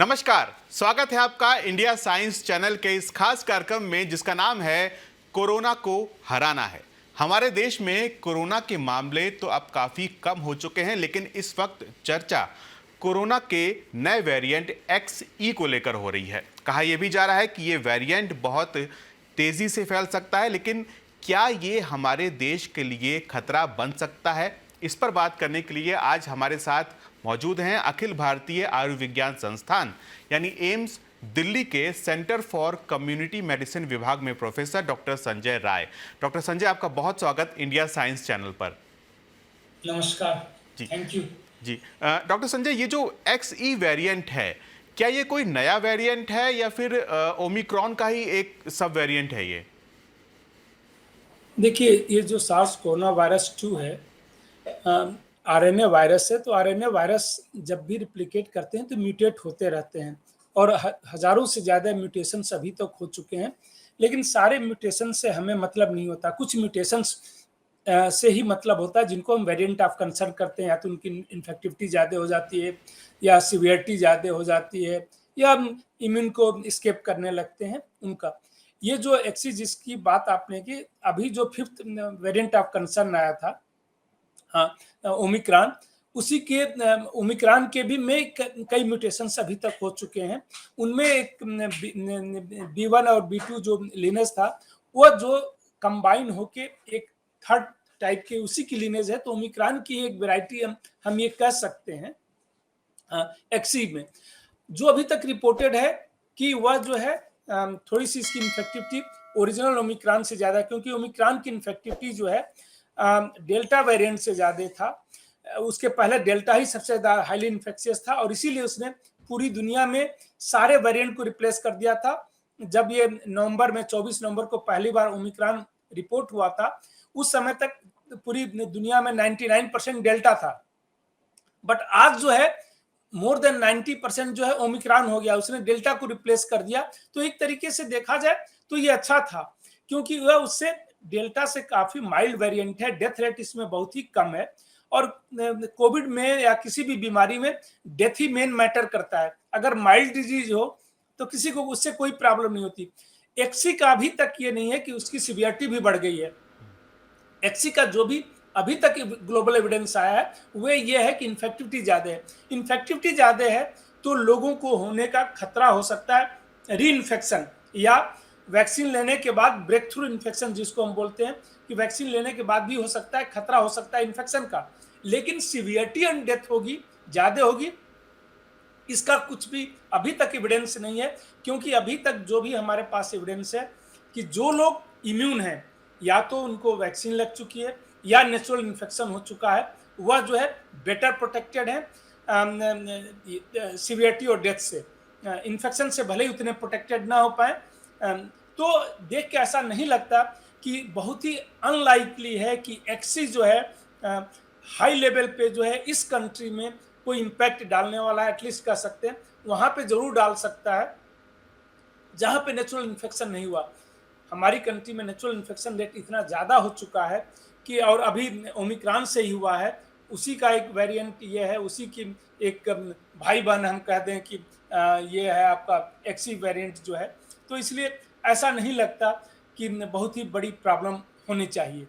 नमस्कार, स्वागत है आपका इंडिया साइंस चैनल के इस खास कार्यक्रम में जिसका नाम है कोरोना को हराना है। हमारे देश में कोरोना के मामले तो अब काफ़ी कम हो चुके हैं, लेकिन इस वक्त चर्चा कोरोना के नए वेरिएंट XE को लेकर हो रही है। कहा यह भी जा रहा है कि ये वेरिएंट बहुत तेज़ी से फैल सकता है, लेकिन क्या ये हमारे देश के लिए खतरा बन सकता है? इस पर बात करने के लिए आज हमारे साथ मौजूद हैं अखिल भारतीय आयुर्विज्ञान संस्थान यानी एम्स दिल्ली के सेंटर फॉर कम्युनिटी मेडिसिन विभाग में professor doctor Sanjay Rai. Doctor Sanjay, आपका बहुत स्वागत इंडिया साइंस चैनल पर। नमस्कार जी, थैंक यू। जी। डॉक्टर संजय, ये जो XE वेरिएंट है, क्या ये कोई नया वेरिएंट है या फिर ओमिक्रॉन का ही एक सब वेरिएंट है ये? देखिए, ये जो सार्स कोरोना वायरस 2 है, आरएनए वायरस है। तो आरएनए वायरस जब भी रिप्लिकेट करते हैं तो म्यूटेट होते रहते हैं और हजारों से ज़्यादा म्यूटेशंस अभी तक हो चुके हैं। लेकिन सारे म्यूटेशन से हमें मतलब नहीं होता, कुछ म्यूटेशंस से ही मतलब होता है जिनको हम वेरिएंट ऑफ कंसर्न करते हैं। या तो उनकी इन्फेक्टिविटी ज़्यादा हो जाती है, या सीवियरिटी ज़्यादा हो जाती है, या इम्यून को एस्केप करने लगते हैं उनका। ये जो एक्सी जिसकी बात आपने की, अभी जो 5th वेरिएंट ऑफ कंसर्न आया था, हाँ, ओमिक्रॉन, उसी के ओमिक्रॉन के भी में कई म्यूटेशंस अभी तक हो चुके हैं। उनमें एक B1 और B2 जो लिनेज था, वो जो कंबाइन होके एक थर्ड टाइप के उसी की लिनेज है। तो ओमिक्रॉन की एक वैरायटी हम ये कह सकते हैं एक्सी में, जो अभी तक रिपोर्टेड है कि वह जो है थोड़ी सी इसकी इन्फेक्टिविटी ओरिजिनल ओमिक्रॉन से ज़्यादा है, क्योंकि ओमिक्रॉन की इन्फेक्टिविटी जो है डेल्टा वेरिएंट से ज़्यादा था। उसके पहले डेल्टा ही सबसे ज़्यादा हाईली इन्फेक्शियस था और इसीलिए उसने पूरी दुनिया में सारे वेरिएंट को रिप्लेस कर दिया था। जब ये नवंबर में 24 नवंबर को पहली बार ओमिक्रॉन रिपोर्ट हुआ था, उस समय तक पूरी दुनिया में 99% डेल्टा था। बट आज जो है मोर देन 90% जो है ओमिक्रॉन हो गया, उसने डेल्टा को रिप्लेस कर दिया। तो एक तरीके से देखा जाए तो ये अच्छा था, क्योंकि वह उससे डेल्टा से काफी माइल्ड वेरिएंट है, डेथ रेट इसमें बहुत ही कम है। और कोविड में या किसी भी बीमारी में डेथ ही मेन मैटर करता है। अगर माइल्ड डिजीज हो तो किसी को उससे कोई प्रॉब्लम नहीं होती। एक्सी का अभी तक ये नहीं है कि उसकी सीवियरिटी भी बढ़ गई है। एक्सी का जो भी अभी तक ग्लोबल एविडेंस आया है वो ये है कि इन्फेक्टिविटी ज़्यादा है। इन्फेक्टिविटी ज़्यादा है तो लोगों को होने का खतरा हो सकता है री इन्फेक्शन, या वैक्सीन लेने के बाद ब्रेक थ्रू इन्फेक्शन, जिसको हम बोलते हैं कि वैक्सीन लेने के बाद भी हो सकता है, खतरा हो सकता है इन्फेक्शन का। लेकिन सीवियरिटी एंड डेथ होगी, ज़्यादा होगी, इसका कुछ भी अभी तक एविडेंस नहीं है। क्योंकि अभी तक जो भी हमारे पास एविडेंस है कि जो लोग इम्यून हैं, या तो उनको वैक्सीन लग चुकी है या नेचुरल इन्फेक्शन हो चुका है, वह जो है बेटर प्रोटेक्टेड है सीवियरिटी और डेथ से। इन्फेक्शन से भले ही उतने प्रोटेक्टेड ना हो पाए। तो देख के ऐसा नहीं लगता कि बहुत ही अनलाइकली है कि एक्सी जो है हाई लेवल पे जो है इस कंट्री में कोई इम्पैक्ट डालने वाला है। एटलीस्ट कह सकते हैं वहां पे जरूर डाल सकता है जहां पे नेचुरल इन्फेक्शन नहीं हुआ। हमारी कंट्री में नेचुरल इन्फेक्शन रेट इतना ज़्यादा हो चुका है कि, और अभी ओमिक्रॉन से ही हुआ है, उसी का एक वेरिएंट ये है, उसी की एक भाई बहन हम कह दें कि ये है आपका एक्सी वेरिएंट जो है। तो इसलिए ऐसा नहीं लगता कि बहुत ही बड़ी प्रॉब्लम होनी चाहिए।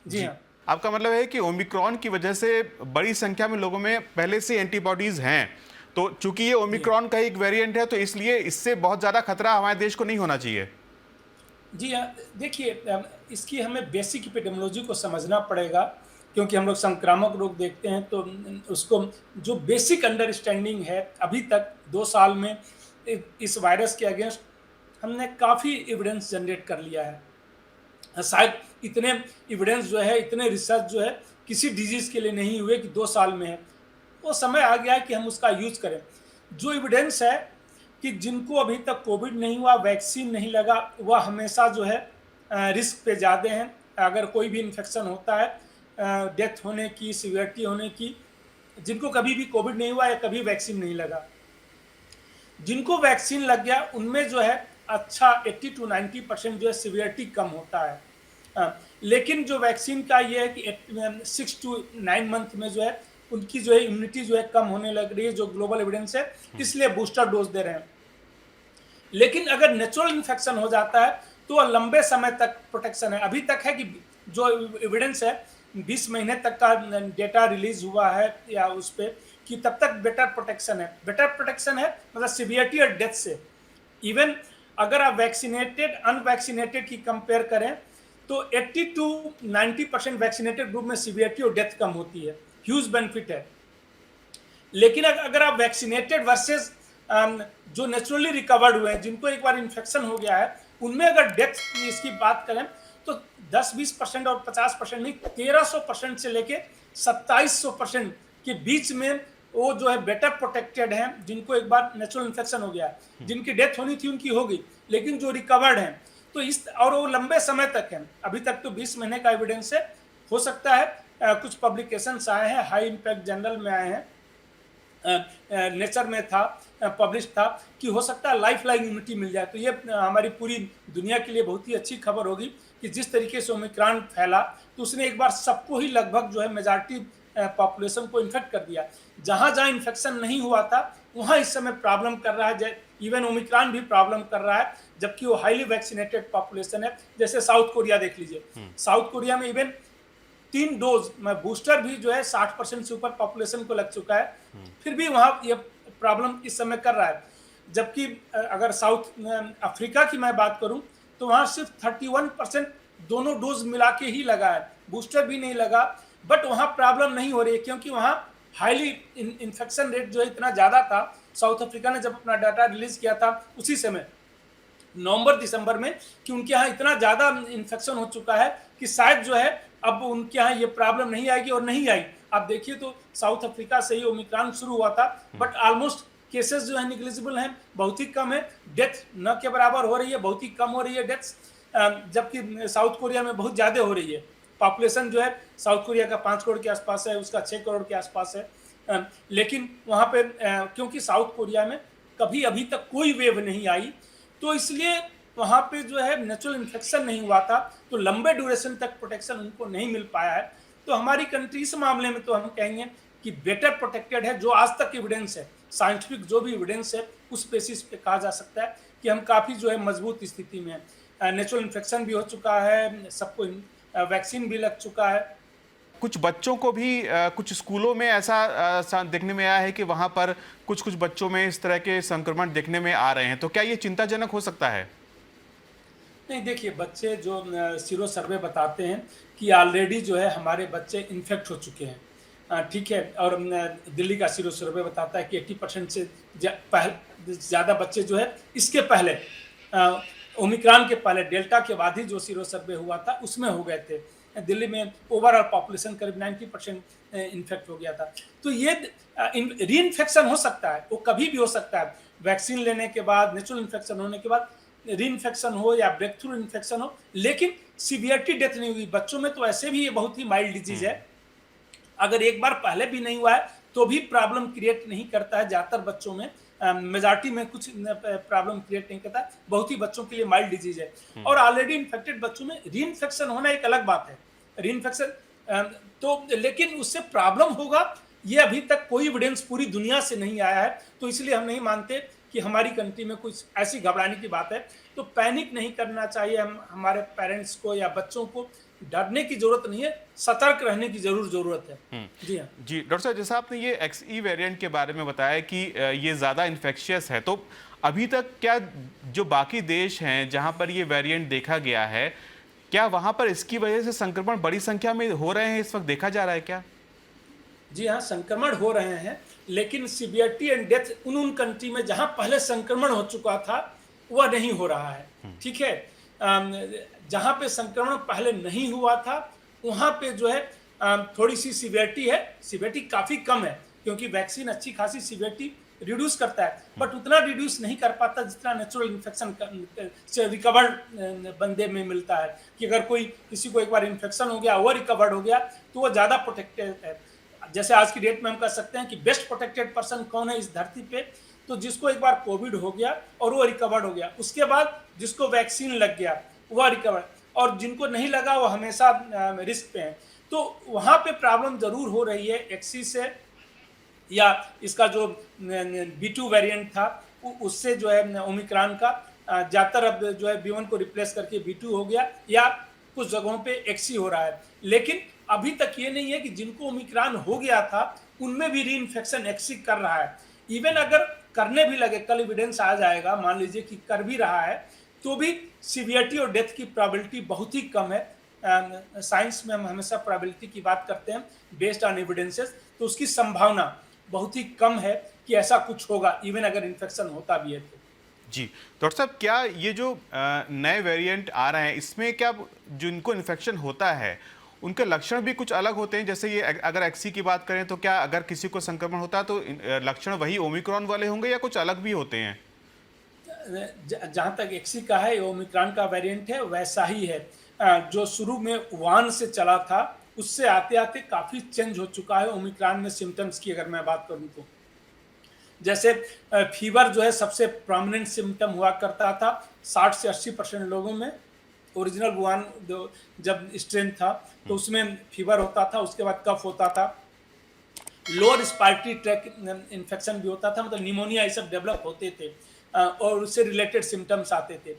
जी जी, हाँ। आपका मतलब है कि ओमिक्रॉन की वजह से बड़ी संख्या में लोगों में पहले से एंटीबॉडीज हैं, तो चूंकि ये जी हाँ। ओमिक्रॉन का एक वेरिएंट है तो इसलिए इससे बहुत ज़्यादा खतरा हमारे देश को नहीं होना चाहिए। जी हाँ, देखिए, इसकी हमें बेसिक एपिडेमियोलॉजी को समझना पड़ेगा, क्योंकि हम लोग संक्रामक रोग देखते हैं। तो उसको जो बेसिक अंडरस्टैंडिंग है अभी तक 2 साल में इस वायरस के अगेंस्ट हमने काफ़ी एविडेंस जनरेट कर लिया है। शायद इतने एविडेंस जो है, इतने रिसर्च जो है किसी डिजीज़ के लिए नहीं हुए कि 2 साल में है। वो समय आ गया है कि हम उसका यूज़ करें। जो एविडेंस है कि जिनको अभी तक कोविड नहीं हुआ, वैक्सीन नहीं लगा, वह हमेशा जो है रिस्क पे ज़्यादा हैं। अगर कोई भी इन्फेक्शन होता है, डेथ होने की, सीवियरिटी होने की, जिनको कभी भी कोविड नहीं हुआ या कभी वैक्सीन नहीं लगा। जिनको वैक्सीन लग गया उनमें जो है अच्छा 80 to 90% जो है सीवियरिटी कम होता है। लेकिन जो वैक्सीन का ये है कि 6 to 9 मंथ में जो है उनकी जो है इम्यूनिटी जो है कम होने लग रही है, जो ग्लोबल एविडेंस है, इसलिए बूस्टर डोज दे रहे हैं। लेकिन अगर नेचुरल इन्फेक्शन हो जाता है तो लंबे समय तक प्रोटेक्शन है। अभी तक है कि जो एविडेंस है 20 महीने तक का डेटा रिलीज हुआ है या उस पे कि तब तक बेटर प्रोटेक्शन है। बेटर प्रोटेक्शन है मतलब सीवियरिटी और डेथ से। इवन अगर आप वैक्सीनेटेड अनवैक्सीनेटेड की कंपेयर करें तो 80 टू 90% वैक्सीनेटेड ग्रुप में सीवियरिटी और डेथ कम होती है, ह्यूज बेनिफिट है। लेकिन अगर आप वैक्सीनेटेड वर्सेस जो नेचुरली रिकवर्ड हुए हैं, जिनको एक बार इन्फेक्शन हो गया है, उनमें अगर डेथ की इसकी बात करें तो 10-20% और 50% नहीं, 1300% से लेके 2700% के बीच में वो जो है बेटर प्रोटेक्टेड हैं, जिनको एक बार नेचुरल इन्फेक्शन हो गया है। जिनकी डेथ होनी थी उनकी हो गई, लेकिन जो रिकवर्ड हैं तो इस और वो लंबे समय तक है। अभी तक तो 20 महीने का एविडेंस है, हो सकता है कुछ पब्लिकेशंस आए हैं, हाई इम्पैक्ट जर्नल में आए हैं, नेचर में था, पब्लिश था कि हो सकता है लाइफ लाइन इम्यूनिटी मिल जाए। तो ये हमारी पूरी दुनिया के लिए बहुत ही अच्छी खबर होगी कि जिस तरीके से ओमिक्रॉन फैला तो उसने एक बार सबको ही लगभग जो है मेजॉरिटी पॉपुलेशन को इन्फेक्ट कर दिया। जहां जहां इन्फेक्शन नहीं हुआ था वहां इस समय प्रॉब्लम कर रहा है, इवन ओमिक्रॉन भी प्रॉब्लम कर रहा है, जबकि वो हाईली वैक्सीनेटेड पॉपुलेशन है। जैसे साउथ कोरिया देख लीजिए, साउथ कोरिया में इवन 3 डोज में बूस्टर भी जो है 60% से ऊपर पॉपुलेशन को लग चुका है, फिर भी वहां ये प्रॉब्लम इस समय कर रहा है। जबकि अगर साउथ अफ्रीका की मैं बात करूं तो वहां सिर्फ 31% दोनों डोज मिला के ही लगा है, बूस्टर भी नहीं लगा। बट वहां प्रॉब्लम नहीं हो रही है क्योंकि वहां हाईली इन्फेक्शन रेट जो है इतना ज्यादा था। साउथ अफ्रीका ने जब अपना डाटा रिलीज किया था उसी समय नवंबर दिसंबर में कि उनके यहाँ इतना ज्यादा इन्फेक्शन हो चुका है कि शायद जो है अब उनके यहाँ ये प्रॉब्लम नहीं आएगी, और नहीं आई। आप देखिए तो साउथ अफ्रीका से ही ओमिक्रॉन शुरू हुआ था, बट ऑलमोस्ट केसेस जो है निग्लिजिबल हैं, बहुत ही कम है। डेथ न के बराबर हो रही है, बहुत ही कम हो रही है डेथ्स, जबकि साउथ कोरिया में बहुत ज्यादा हो रही है। पॉपुलेशन जो है साउथ कोरिया का 5 करोड़ के आसपास है, उसका 6 करोड़ के आसपास है। लेकिन वहां पे क्योंकि साउथ कोरिया में कभी अभी तक कोई वेव नहीं आई, तो इसलिए वहां पे जो है नेचुरल इन्फेक्शन नहीं हुआ था, तो लंबे ड्यूरेशन तक प्रोटेक्शन उनको नहीं मिल पाया है। तो हमारी कंट्री इस मामले में तो हम कहेंगे कि बेटर प्रोटेक्टेड है। जो आज तक एविडेंस है, साइंटिफिक जो भी एविडेंस है, उस बेसिस पे कहा जा सकता है कि हम काफी जो है मजबूत स्थिति में है। नेचुरल इन्फेक्शन भी हो चुका है, सबको वैक्सीन भी लग चुका है। कुछ बच्चों को भी कुछ स्कूलों में ऐसा देखने में आया है कि वहां पर कुछ कुछ बच्चों में इस तरह के संक्रमण देखने में आ रहे हैं, तो क्या ये चिंताजनक हो सकता है? नहीं, देखिए बच्चे जो सीरो सर्वे बताते हैं कि ऑलरेडी जो है हमारे बच्चे इन्फेक्ट हो चुके हैं, ठीक है। और दिल्ली का सीरो सर्वे बताता है कि 80% से ज़्यादा बच्चे जो है इसके पहले ओमिक्रॉन के पहले डेल्टा के बाद ही जो सीरो सर्वे हुआ था उसमें हो गए थे। दिल्ली में ओवरऑल पॉपुलेशन करीब 90% इन्फेक्ट हो गया था। तो ये री इन्फेक्शन हो सकता है, वो कभी भी हो सकता है, वैक्सीन लेने के बाद, नेचुरल इन्फेक्शन होने के बाद री इन्फेक्शन हो या ब्रेक थ्रू इन्फेक्शन हो, लेकिन सीवियरिटी डेथ नहीं हुई। बच्चों में तो ऐसे भी ये बहुत ही माइल्ड डिजीज है, अगर एक बार पहले भी नहीं हुआ है तो भी प्रॉब्लम क्रिएट नहीं करता है। ज्यादातर बच्चों में, मेजॉरिटी में कुछ प्रॉब्लम क्रिएट नहीं करता, बहुत ही बच्चों के लिए माइल्ड डिजीज है। और ऑलरेडी इन्फेक्टेड बच्चों में री इन्फेक्शन होना एक अलग बात है। री इन्फेक्शन तो लेकिन उससे प्रॉब्लम होगा, ये अभी तक कोई एविडेंस पूरी दुनिया से नहीं आया है, तो इसलिए हम नहीं मानते कि हमारी कंट्री में कुछ ऐसी घबराने की बात है। तो पैनिक नहीं करना चाहिए, हम हमारे पेरेंट्स को या बच्चों को डरने की जरूरत नहीं है, सतर्क रहने की जरूरत है। जी हाँ जी डॉक्टर साहब, जैसा आपने ये XE वेरिएंट के बारे में बताया कि ये ज़्यादा इन्फेक्शियस है, तो अभी तक क्या जो बाकी देश हैं जहां पर ये वेरिएंट देखा गया है, क्या वहां पर इसकी वजह से संक्रमण बड़ी संख्या में हो रहे हैं, इस वक्त देखा जा रहा है क्या? जी हाँ, संक्रमण हो रहे हैं, लेकिन सीवियरिटी एंड डेथ उन कंट्री में जहां पहले संक्रमण हो चुका था वह नहीं हो रहा है, ठीक है। जहां पे संक्रमण पहले नहीं हुआ था वहां पे जो है थोड़ी सी सीवियरिटी है, सीवियरिटी काफी कम है, क्योंकि वैक्सीन अच्छी खासी सीवियरिटी रिड्यूस करता है, बट उतना रिड्यूस नहीं कर पाता जितना नेचुरल इन्फेक्शन से रिकवर्ड बंदे में मिलता है। कि अगर कोई किसी को एक बार इन्फेक्शन हो गया, वो रिकवर्ड हो गया, तो वो ज्यादा प्रोटेक्टेड है। जैसे आज की डेट में हम कह सकते हैं कि बेस्ट प्रोटेक्टेड पर्सन कौन है इस धरती पे, तो जिसको एक बार कोविड हो गया और वो रिकवर्ड हो गया, उसके बाद जिसको वैक्सीन लग गया वह रिकवर, और जिनको नहीं लगा वो हमेशा रिस्क पे हैं। तो वहाँ पे प्रॉब्लम ज़रूर हो रही है एक्सी से, या इसका जो B2 वेरिएंट था उससे जो है ओमिक्रॉन का ज़्यादातर अब जो है B1 को रिप्लेस करके B2 हो गया, या कुछ जगहों पे एक्सी हो रहा है। लेकिन अभी तक ये नहीं है कि जिनको ओमिक्रॉन हो गया था उनमें भी रीइन्फेक्शन एक्सी कर रहा है। इवन अगर करने भी लगे, कल एविडेंस आ जाएगा, मान लीजिए कि कर भी रहा है, तो भी सीवियरिटी और डेथ की प्रोबेबिलिटी बहुत ही कम है। साइंस में हम हमेशा प्रोबेबिलिटी की बात करते हैं बेस्ड ऑन एविडेंसेस, तो उसकी संभावना बहुत ही कम है कि ऐसा कुछ होगा, इवन अगर इन्फेक्शन होता भी है तो। जी, डॉक्टर साहब, क्या ये जो नए वेरिएंट आ रहे हैं, इसमें क्या जिनको इन्फेक्शन होता है उनके लक्षण भी कुछ अलग होते हैं? जैसे ये अगर एक्सी की बात करें तो क्या अगर किसी को संक्रमण होता है तो लक्षण वही ओमिक्रॉन वाले होंगे या कुछ अलग भी होते हैं? जहाँ तक एक्सी का है, ओमिक्रॉन का वेरिएंट है, वैसा ही है। जो शुरू में वुहान से चला था उससे आते आते काफ़ी चेंज हो चुका है ओमिक्रॉन में सिम्टम्स की अगर मैं बात करूँ तो। जैसे फीवर जो है सबसे प्रोमिनेंट सिम्टम हुआ करता था 60 से 80% लोगों में। ओरिजिनल वुहान जब स्ट्रेन था तो उसमें फीवर होता था, उसके बाद कफ होता था, लोअर रिस्पायरेटरी ट्रैक इन्फेक्शन भी होता था, मतलब निमोनिया ये सब डेवलप होते थे और उससे रिलेटेड सिम्टम्स आते थे।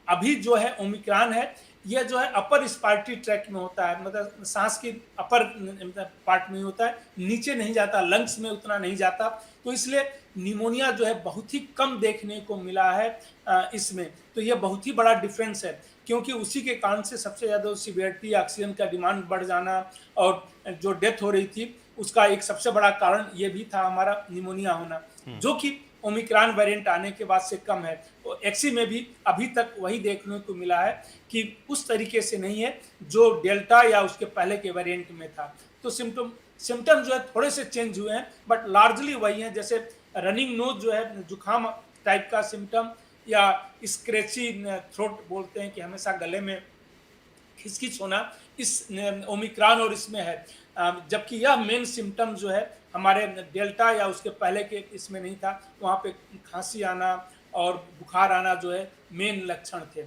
अभी जो है ओमिक्रॉन है, यह जो है अपर रिस्पायरेटरी ट्रैक में होता है, मतलब सांस की अपर पार्ट में होता है, नीचे नहीं जाता, लंग्स में उतना नहीं जाता, तो इसलिए निमोनिया जो है बहुत ही कम देखने को मिला है इसमें। तो यह बहुत ही बड़ा डिफरेंस है, क्योंकि उसी के कारण से सबसे ज़्यादा सीवियरिटी, ऑक्सीजन का डिमांड बढ़ जाना और जो डेथ हो रही थी उसका एक सबसे बड़ा कारण ये भी था हमारा निमोनिया होना, जो कि ओमिक्रॉन वेरिएंट आने के बाद से कम है। तो एक्सी में भी अभी तक वही देखने को मिला है कि उस तरीके से नहीं है जो डेल्टा या उसके पहले के वेरिएंट में था। तो सिम्टम जो है थोड़े से चेंज हुए हैं, बट लार्जली वही है। जैसे रनिंग नोज जो है जुकाम टाइप का सिम्टम, या स्क्रेची थ्रोट बोलते हैं कि हमेशा गले में खिसखिच होना, इस ओमिक्रॉन और इसमें है। जबकि यह मेन सिम्टम जो है हमारे डेल्टा या उसके पहले के इसमें नहीं था। वहाँ पे खांसी आना और बुखार आना जो है मेन लक्षण थे।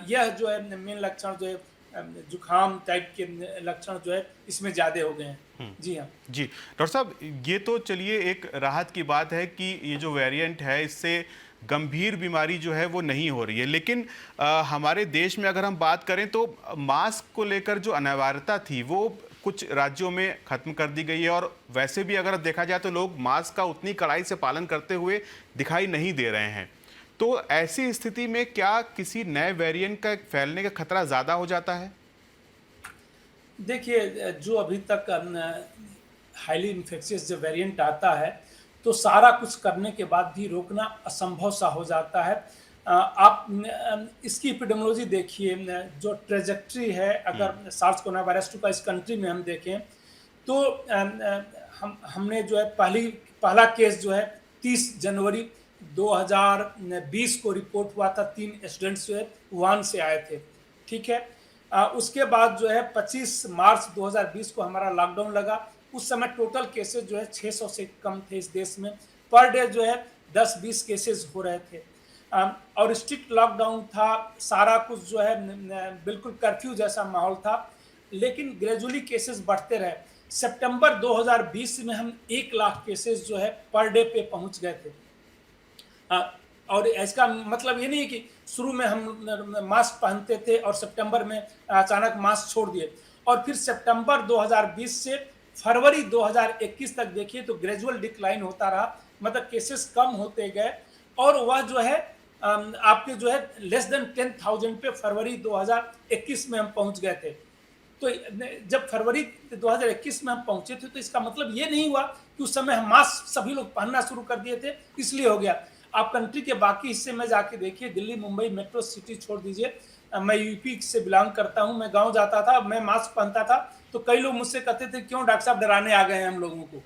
यह जो है मेन लक्षण जो है जुकाम टाइप के लक्षण जो है इसमें ज़्यादा हो गए हैं। जी हाँ जी, डॉक्टर साहब, ये तो चलिए एक राहत की बात है कि ये जो वेरिएंट है इससे गंभीर बीमारी जो है वो नहीं हो रही है, लेकिन हमारे देश में अगर हम बात करें तो मास्क को लेकर जो अनिवार्यता थी वो कुछ राज्यों में ख़त्म कर दी गई है, और वैसे भी अगर देखा जाए तो लोग मास्क का उतनी कड़ाई से पालन करते हुए दिखाई नहीं दे रहे हैं। तो ऐसी स्थिति में क्या किसी नए वेरिएंट का फैलने का खतरा ज़्यादा हो जाता है? देखिए, जो अभी तक हाईली इन्फेक्शियस जो वेरिएंट आता है तो सारा कुछ करने के बाद भी रोकना असंभव सा हो जाता है। आप इसकी एपिडेमियोलॉजी देखिए, जो ट्रेजेक्ट्री है, अगर सार्स कोरोना वायरस 2 का इस कंट्री में हम देखें तो हमने जो है पहला केस जो है 30 जनवरी 2020 को रिपोर्ट हुआ था। 3 स्टूडेंट्स जो है वुहान से आए थे, ठीक है। उसके बाद जो है 25 मार्च 2020 को हमारा लॉकडाउन लगा। उस समय टोटल केसेस जो है 600 से कम थे इस देश में। पर डे जो है 10-20 केसेस हो रहे थे और स्ट्रिक्ट लॉकडाउन था, सारा कुछ जो है बिल्कुल कर्फ्यू जैसा माहौल था। लेकिन ग्रेजुअली केसेस बढ़ते रहे। सितंबर 2020 में हम 1 लाख केसेस जो है पर डे पे पहुंच गए थे। और इसका मतलब ये नहीं है कि शुरू में हम मास्क पहनते थे और सितंबर में अचानक मास्क छोड़ दिए, और फिर सितंबर 2020 से फरवरी 2021 तक देखिए तो ग्रेजुअल डिक्लाइन होता रहा, मतलब केसेस कम होते गए, और वह जो है आपके जो है लेस देन 10,000 पे फरवरी 2021 में हम पहुंच गए थे। तो जब फरवरी 2021 में हम पहुंचे थे तो इसका मतलब ये नहीं हुआ कि उस समय हम मास्क सभी लोग पहनना शुरू कर दिए थे इसलिए हो गया। आप कंट्री के बाकी हिस्से में जाके देखिए, दिल्ली, मुंबई, मेट्रो सिटी छोड़ दीजिए। मैं यूपी से बिलोंग करता हूं, मैं गांव जाता था, मैं मास्क पहनता था तो कई लोग मुझसे कहते थे क्यों डॉक्टर साहब डराने आ गए हैं हम लोगों को।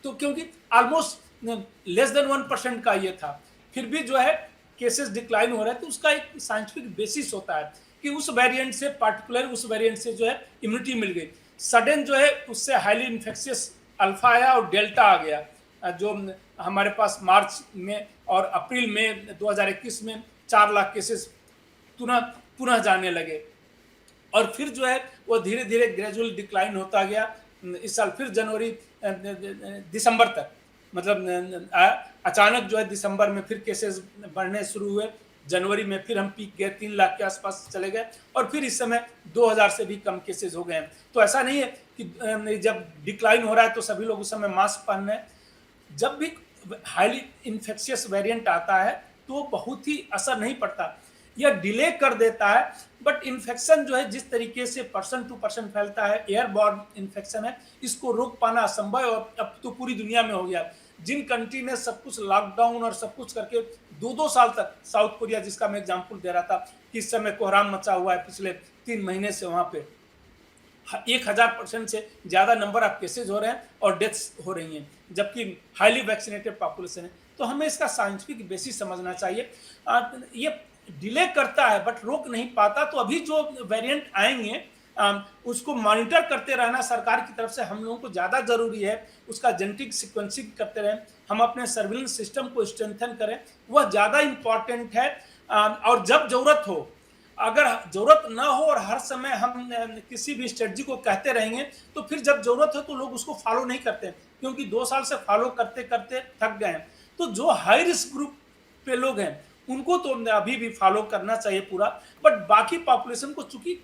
तो क्योंकि ऑलमोस्ट लेस देन 1% का ये था, फिर भी जो है केसेस डिक्लाइन हो रहे हैं। तो उसका एक साइंटिफिक बेसिस होता है कि उस वेरिएंट से, पार्टिकुलर उस वेरिएंट से जो है इम्यूनिटी मिल गई। सडन जो है उससे हाईली इन्फेक्शियस अल्फा आया और डेल्टा आ गया, जो हमारे पास मार्च में और अप्रैल में 2021 में 4 लाख केसेस पुनः जाने लगे। और फिर जो है वो धीरे धीरे ग्रेजुअल डिक्लाइन होता गया। इस साल फिर जनवरी दिसंबर तक, मतलब अचानक जो है दिसंबर में फिर केसेस बढ़ने शुरू हुए। जनवरी में फिर हम पीक गए, 3 लाख के आसपास चले गए, और फिर इस समय 2000 से भी कम केसेस हो गए हैं। तो ऐसा नहीं है कि जब डिक्लाइन हो रहा है तो सभी लोग उस समय मास्क पहन रहे हैं। जब भी हाईली इन्फेक्शियस वेरिएंट आता है तो बहुत ही असर नहीं पड़ता, यह डिले कर देता है। बट इन्फेक्शन जो है जिस तरीके से पर्सन टू पर्सन फैलता है, एयरबॉर्न इन्फेक्शन है, इसको रोक पाना असंभव है, और अब तो पूरी दुनिया में हो गया। जिन कंट्री ने सब कुछ लॉकडाउन और सब कुछ करके 2-2 साल तक, साउथ कोरिया जिसका मैं एग्जांपल दे रहा था कि इस समय कोहराम मचा हुआ है पिछले 3 महीने से, वहां पे 1000% से ज्यादा नंबर ऑफ केसेज हो रहे हैं और डेथ्स हो रही हैं, जबकि हाईली वैक्सीनेटेड पॉपुलेशन है। तो हमें इसका साइंटिफिक बेसिस समझना चाहिए। ये डिले करता है बट रोक नहीं पाता। तो अभी जो वेरिएंट आएंगे उसको मॉनिटर करते रहना सरकार की तरफ से हम लोगों को ज़्यादा ज़रूरी है। उसका जेनेटिक सीक्वेंसिंग करते रहें, हम अपने सर्विलेंस सिस्टम को स्ट्रेंथन करें, वह ज़्यादा इम्पॉर्टेंट है। और जब ज़रूरत हो, अगर ज़रूरत ना हो और हर समय हम किसी भी स्ट्रेटजी को कहते रहेंगे तो फिर जब ज़रूरत हो तो लोग उसको फॉलो नहीं करते, क्योंकि 2 साल से फॉलो करते करते थक गए हैं। तो जो हाई रिस्क ग्रुप पे लोग हैं उनको तो अभी भी फॉलो करना चाहिए पूरा, बट बाकी पॉपुलेशन को चूंकि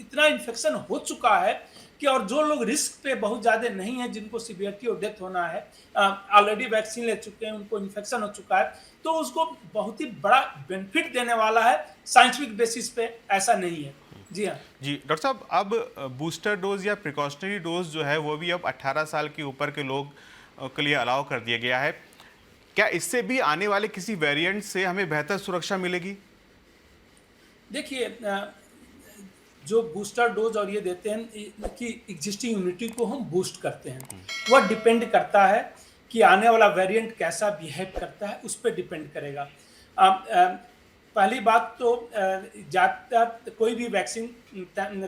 इतना इन्फेक्शन हो चुका है कि, और जो लोग रिस्क पे बहुत ज़्यादा नहीं है, जिनको सीवियरिटी और डेथ होना है, ऑलरेडी वैक्सीन ले चुके हैं, उनको इन्फेक्शन हो चुका है, तो उसको बहुत ही बड़ा बेनिफिट देने वाला है। साइंटिफिक बेसिस पे ऐसा नहीं है। जी हाँ जी डॉक्टर साहब, अब बूस्टर डोज या प्रिकॉशनरी डोज जो है वो भी अब 18 साल के ऊपर के लोग के लिए अलाउ कर दिया गया है। क्या इससे भी आने वाले किसी वेरिएंट से हमें बेहतर सुरक्षा मिलेगी? देखिए, जो बूस्टर डोज और ये देते हैं कि एग्जिस्टिंग इम्यूनिटी को हम बूस्ट करते हैं, वह डिपेंड करता है कि आने वाला वेरिएंट कैसा बिहेव करता है, उस पर डिपेंड करेगा। पहली बात तो ज़्यादातर कोई भी वैक्सीन,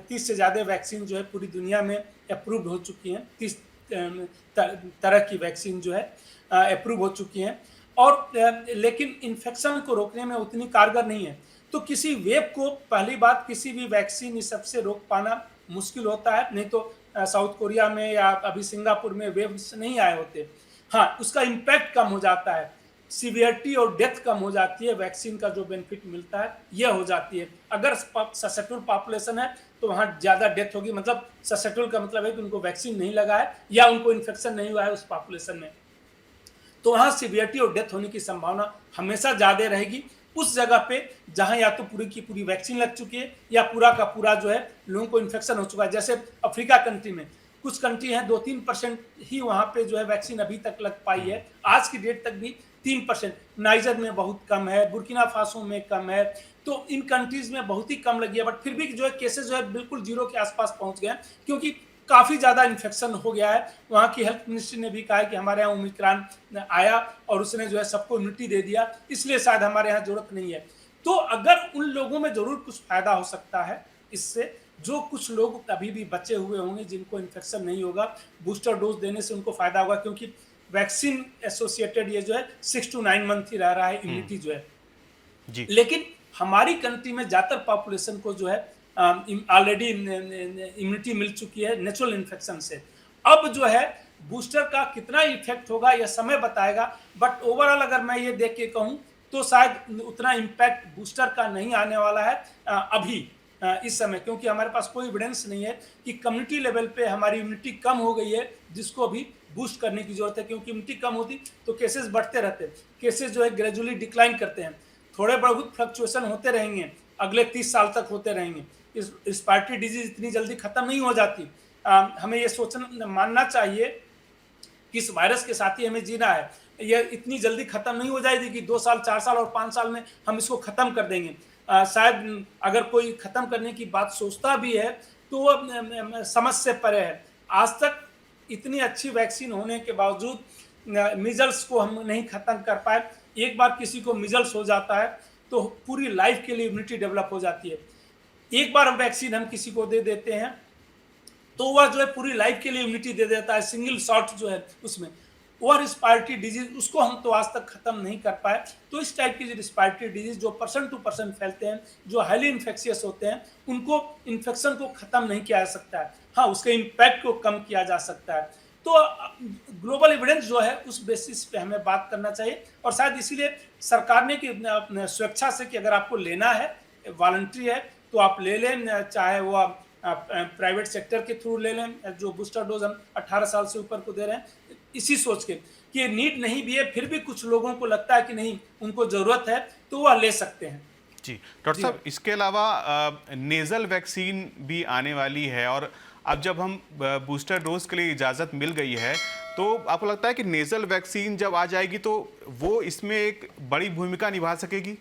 30 से ज़्यादा वैक्सीन जो है पूरी दुनिया में अप्रूव्ड हो चुकी हैं। 30 तरह की वैक्सीन जो है अप्रूव हो चुकी हैं, और लेकिन इन्फेक्शन को रोकने में उतनी कारगर नहीं है। तो किसी वेव को, पहली बात, किसी भी वैक्सीन इस सबसे रोक पाना मुश्किल होता है। नहीं तो साउथ कोरिया में या अभी सिंगापुर में वेव्स नहीं आए होते। हाँ, उसका इम्पैक्ट कम हो जाता है, सीवियरिटी और डेथ कम हो जाती है, वैक्सीन का जो बेनिफिट मिलता है यह हो जाती है। अगर ससेप्टेबल पॉपुलेशन है तो वहाँ ज़्यादा डेथ होगी, मतलब ससेप्टेबल का मतलब है कि उनको वैक्सीन नहीं लगा है या उनको इन्फेक्शन नहीं हुआ है उस पॉपुलेशन में, तो वहाँ सीवियरिटी और डेथ होने की संभावना हमेशा ज़्यादा रहेगी उस जगह पे जहाँ या तो पूरी की पूरी वैक्सीन लग चुकी है या पूरा का पूरा जो है लोगों को इन्फेक्शन हो चुका है। जैसे अफ्रीका कंट्री में कुछ कंट्री हैं 2-3% ही वहाँ पे जो है वैक्सीन अभी तक लग पाई है, आज की डेट तक भी 3%। नाइजर में बहुत कम है, बुर्किना फासो में कम है, तो इन कंट्रीज में बहुत ही कम लगी है। बट फिर भी जो है केसेस जो है बिल्कुल जीरो के आसपास पहुंच गए, क्योंकि काफ़ी ज़्यादा इन्फेक्शन हो गया है। वहाँ की हेल्थ मिनिस्ट्री ने भी कहा है कि हमारे यहाँ ओमिक्रॉन आया और उसने जो है सबको इम्यूनिटी दे दिया, इसलिए शायद हमारे यहाँ जरूरत नहीं है। तो अगर उन लोगों में जरूर कुछ फायदा हो सकता है इससे, जो कुछ लोग अभी भी बचे हुए होंगे जिनको इन्फेक्शन नहीं होगा, बूस्टर डोज देने से उनको फायदा होगा, क्योंकि वैक्सीन एसोसिएटेड ये जो है 6 to 9 मंथ ही रह रहा है इम्यूनिटी जो है जी। लेकिन हमारी कंट्री में ज़्यादातर पॉपुलेशन को जो है ऑलरेडी इम्यूनिटी मिल चुकी है नेचुरल इन्फेक्शन से। अब जो है बूस्टर का कितना इफेक्ट होगा यह समय बताएगा, बट ओवरऑल अगर मैं ये देख के कहूँ तो शायद उतना इम्पैक्ट बूस्टर का नहीं आने वाला है अभी इस समय, क्योंकि हमारे पास कोई एविडेंस नहीं है कि कम्युनिटी लेवल पे हमारी इम्यूनिटी कम हो गई है जिसको अभी बूस्ट करने की जरूरत है। क्योंकि इम्यूनिटी कम होती तो केसेस बढ़ते रहते, केसेस जो है ग्रेजुअली डिक्लाइन करते हैं, थोड़े बहुत फ्लक्चुएशन होते रहेंगे, अगले 30 साल तक होते रहेंगे। इस रिस्पायरेटरी डिजीज इतनी जल्दी खत्म नहीं हो जाती। हमें ये सोचना मानना चाहिए कि इस वायरस के साथ ही हमें जीना है, ये इतनी जल्दी खत्म नहीं हो जाएगी कि 2 साल 4 साल और 5 साल में हम इसको खत्म कर देंगे। शायद अगर कोई खत्म करने की बात सोचता भी है तो वो समझ से परे है। आज तक इतनी अच्छी वैक्सीन होने के बावजूद मिजल्स को हम नहीं खत्म कर पाए। एक बार किसी को मिजल्स हो जाता है तो पूरी लाइफ के लिए इम्यूनिटी डेवलप हो जाती है। एक बार वैक्सीन हम किसी को दे देते हैं तो वह जो है पूरी लाइफ के लिए इम्यूनिटी दे देता है, सिंगल शॉट जो है उसमें। वह रिस्पायरेटरी डिजीज उसको हम तो आज तक खत्म नहीं कर पाए। तो इस टाइप की जो रिस्पायरेटरी डिजीज जो पर्सन टू पर्सन फैलते हैं, जो हाईली इन्फेक्शियस होते हैं, उनको इन्फेक्शन को खत्म नहीं किया जा सकता है। हाँ, उसके इम्पैक्ट को कम किया जा सकता है। तो ग्लोबल एविडेंस जो है उस बेसिस पे हमें बात करना चाहिए, और शायद इसीलिए सरकार ने कि अपने स्वेच्छा से कि अगर आपको लेना है, वॉलंटरी है, तो आप ले लें, चाहे वो प्राइवेट सेक्टर के थ्रू ले लें। जो बूस्टर डोज हम 18 साल से ऊपर को दे रहे हैं, इसी सोच के कि नीड नहीं भी है, फिर भी कुछ लोगों को लगता है कि नहीं उनको जरूरत है, तो वह ले सकते हैं। जी डॉक्टर साहब, इसके अलावा नेज़ल वैक्सीन भी आने वाली है, और अब जब हम बूस्टर डोज के लिए इजाज़त मिल गई है, तो आपको लगता है कि नेज़ल वैक्सीन जब आ जाएगी तो वो इसमें एक बड़ी भूमिका निभा सकेगी?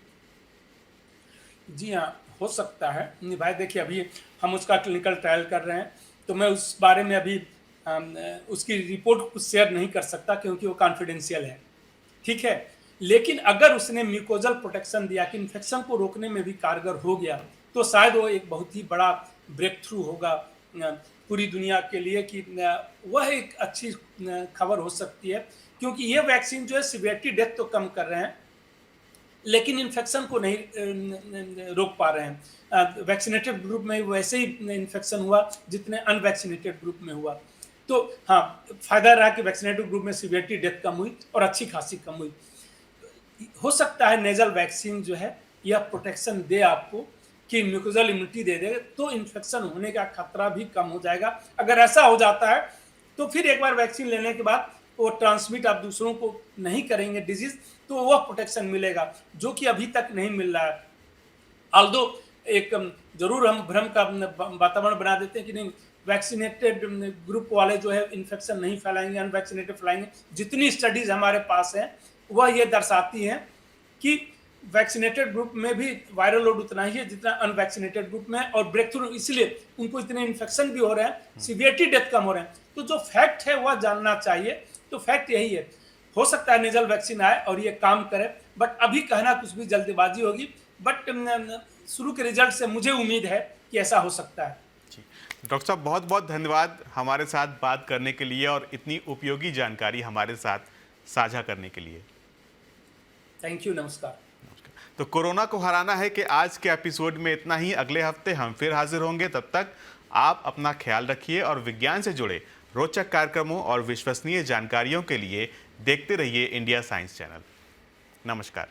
जी हाँ, हो सकता है निभाए। देखिए, अभी हम उसका क्लिनिकल ट्रायल कर रहे हैं, तो मैं उस बारे में अभी उसकी रिपोर्ट कुछ शेयर नहीं कर सकता, क्योंकि वो कॉन्फिडेंशियल है, ठीक है। लेकिन अगर उसने म्यूकोजल प्रोटेक्शन दिया कि इन्फेक्शन को रोकने में भी कारगर हो गया, तो शायद वो एक बहुत ही बड़ा ब्रेक थ्रू होगा पूरी दुनिया के लिए, कि वह एक अच्छी खबर हो सकती है। क्योंकि ये वैक्सीन जो है सिवियरिटी डेथ तो कम कर रहे हैं, लेकिन इन्फेक्शन को नहीं रोक पा रहे हैं। वैक्सीनेटेड ग्रुप में वैसे ही इन्फेक्शन हुआ जितने अनवैक्सीनेटेड ग्रुप में हुआ। तो हाँ, फायदा रहा कि वैक्सीनेटेड ग्रुप में सिवियरिटी डेथ कम हुई और अच्छी खासी कम हुई। हो सकता है नेजल वैक्सीन जो है यह प्रोटेक्शन दे आपको, कि म्यूकोजल इम्यूनिटी दे दे, तो इन्फेक्शन होने का खतरा भी कम हो जाएगा। अगर ऐसा हो जाता है तो फिर एक बार वैक्सीन लेने के बाद वो ट्रांसमिट आप दूसरों को नहीं करेंगे डिजीज, तो वह प्रोटेक्शन मिलेगा, जो कि अभी तक नहीं मिल रहा है। ऑल्दो एक जरूर हम भ्रम का वातावरण बना देते हैं कि नहीं वैक्सीनेटेड ग्रुप वाले जो है इन्फेक्शन नहीं फैलाएंगे, अनवैक्सीनेटेड फैलाएंगे। जितनी स्टडीज हमारे पास हैं वह ये दर्शाती हैं कि वैक्सीनेटेड ग्रुप में भी वायरल लोड उतना ही है जितना अनवैक्सीनेटेड ग्रुप में, और ब्रेक थ्रू इसलिए उनको इतने इन्फेक्शन भी हो रहे हैं, सीवियरिटी डेथ कम हो रहे हैं। तो जो फैक्ट है वह जानना चाहिए। तो फैक्ट यही है, हो सकता है नेजल वैक्सीन आए और ये काम करे, बट अभी कहना कुछ भी जल्दबाजी होगी। बट शुरू के रिजल्ट से मुझे उम्मीद है कि ऐसा हो सकता है। डॉक्टर साहब, बहुत बहुत धन्यवाद हमारे साथ बात करने के लिए और इतनी उपयोगी जानकारी हमारे साथ साझा करने के लिए। थैंक यू, नमस्कार। तो कोरोना को हराना है कि आज के एपिसोड में इतना ही। अगले हफ्ते हम फिर हाजिर होंगे। तब तक आप अपना ख्याल रखिए और विज्ञान से जुड़े रोचक कार्यक्रमों और विश्वसनीय जानकारियों के लिए देखते रहिए इंडिया साइंस चैनल। नमस्कार।